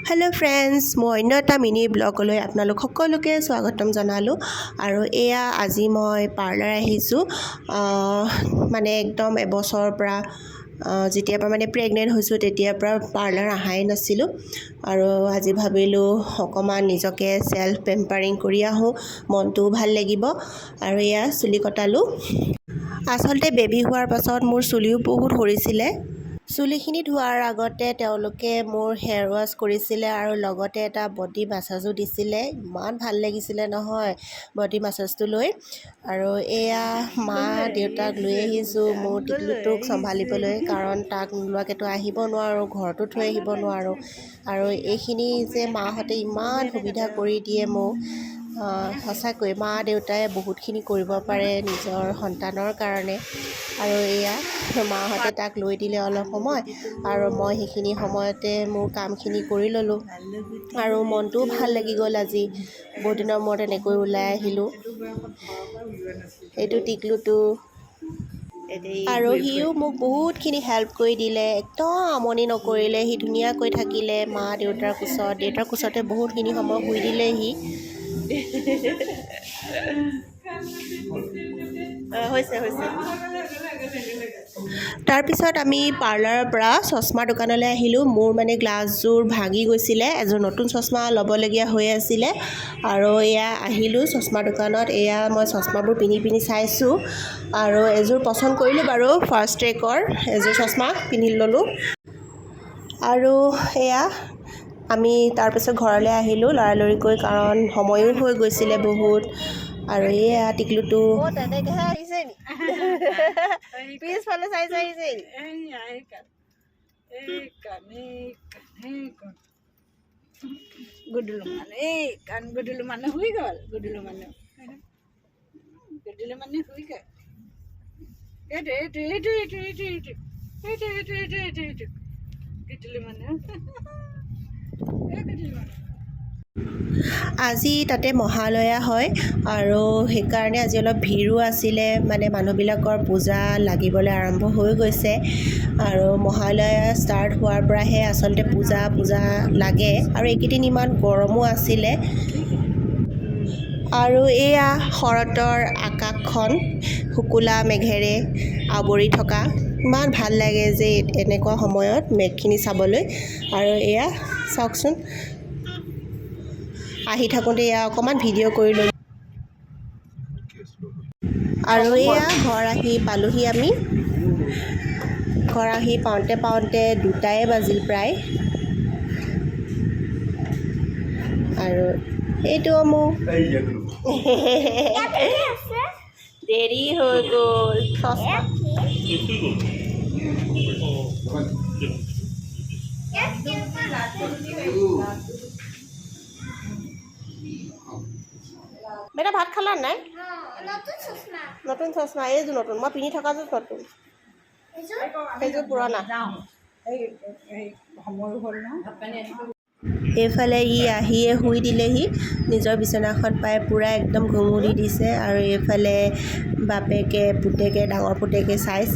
hello friends मैं अन्य एटा mini ब्लगলৈ আপোনালোক সকলোকে স্বাগতম জনালো আৰু এয়া আজি মই পাৰ্লাৰ আহিছো মানে একদম এবছৰৰ পৰা যেতিয়া পৰা মানে প্ৰেগনেন্ট হৈছো তেতিয়াৰ পৰা পাৰ্লাৰ আহাই নাছিলো আৰু আজি ভাবিলো অকমান নিজকে সেলফ পেম্পাৰিং কৰি আহো মনটো ভাল লাগিব আৰু এয়া চুলি কটালো আসলতে বেবি হোৱাৰ পাছত মোৰ চুলিও বহুত হৰিছিলে চুলিখিনি ধোৱাৰ আগতে তেওঁলোকে মোৰ হেয়াৰ ৱাশ কৰিছিলে আৰু লগতে এটা বডি মাসাজো দিছিলে ইমান ভাল লাগিছিলে নহয় বডি মাসাজটো লৈ আৰু এয়া মা দেউতাক লৈ আহিছো মোৰ টিকলুটোক সম্ভালিবলৈ কাৰণ তাক নোলোৱাকেতো আহিব নোৱাৰো ঘৰতো থৈ আহিব নোৱাৰো আৰু এইখিনি যে মাহতে ইমান সুবিধা কৰি দিয়ে মোক সঁচাকৈ মা দেউতাই বহুতখিনি কৰিব পাৰে নিজৰ সন্তানৰ কাৰণে আৰু এয়া মাহতে তাক লৈ দিলে অলপ সময় আৰু মই সেইখিনি সময়তে মোৰ কামখিনি কৰি ললো আৰু মনটো ভাল লাগি গ'ল আজি বহুত দিনৰ মূৰত এনেকৈ ওলাই আহিলো এইটো টিকলুটো আৰু হিও মোক বহুতখিনি হেল্প কৰি দিলে একদম আমনি নকৰিলে হি ধুনীয়াকৈ থাকিলে মা দেউতাৰ কোচতে বহুতখিনি সময় শুই দিলে হি হৈছে তাৰ পিছত আমি পাৰ্লাৰৰ পৰা চশমা দোকানলৈ আহিলো মোৰ মানে গ্লাছযোৰ ভাঙি গৈছিলে এযোৰ নতুন চশমা ল'বলগীয়া হৈ আছিল আৰু এয়া আহিলো চশমা দোকানত এয়া মই চশমাবোৰ পিনি চাইছো আৰু এযোৰ পছন্দ কৰিলো বাৰু ফাৰ্ষ্ট ট্ৰেকৰ এযোৰ চশমা পিনি ললো আৰু এয়া আমি তাৰ পিছত ঘৰলৈ আহিলো লৰালৰিকৈ কাৰণ সময়ো হৈ গৈছিলে বহুত আৰু এয়া টিকলুটো তেনেকৈ আহিছে নি পিছ ফালে চাই আহিছে গুডুলু মানে শুই গ'ল গুডুলু মানে শুই গ'ল আজি তাতে মহালয়া হয় আৰু সেইকাৰণে আজি অলপ ভিৰো আছিলে মানে মানুহবিলাকৰ পূজা লাগিবলৈ আৰম্ভ হৈ গৈছে আৰু মহালয়া ষ্টাৰ্ট হোৱাৰ পৰাহে আচলতে পূজা লাগে আৰু এইকেইদিন ইমান গৰমো আছিলে আৰু এয়া শৰতৰ আকাশখন শুকুলা মেঘেৰে আৱৰি থকা ইমান ভাল লাগে যে এনেকুৱা সময়ত মেঘখিনি চাবলৈ আৰু এয়া চাওকচোন আহি থাকোঁতে এয়া অকণমান ভিডিঅ' কৰি লৈ আৰু এয়া ঘৰ আহি পালোহি আমি ঘৰ আহি পাওঁতে 2টাই বাজিল প্ৰায় আৰু এইটো মোৰ দেৰি হৈ গ'ল বেটা ভাত খালা নাই নতুন চশমা এইযোৰ নতুন মই পিন্ধি থকা যোৰ নতুন সেইযোৰ পুৰণা এইফালে ই আহিয়ে শুই দিলেহি নিজৰ বিচনাখন পাই পুৰা একদম ঘুমুৰি দিছে আৰু এইফালে বাপেকে পুতেকে ডাঙৰ পুতেকে চাইছে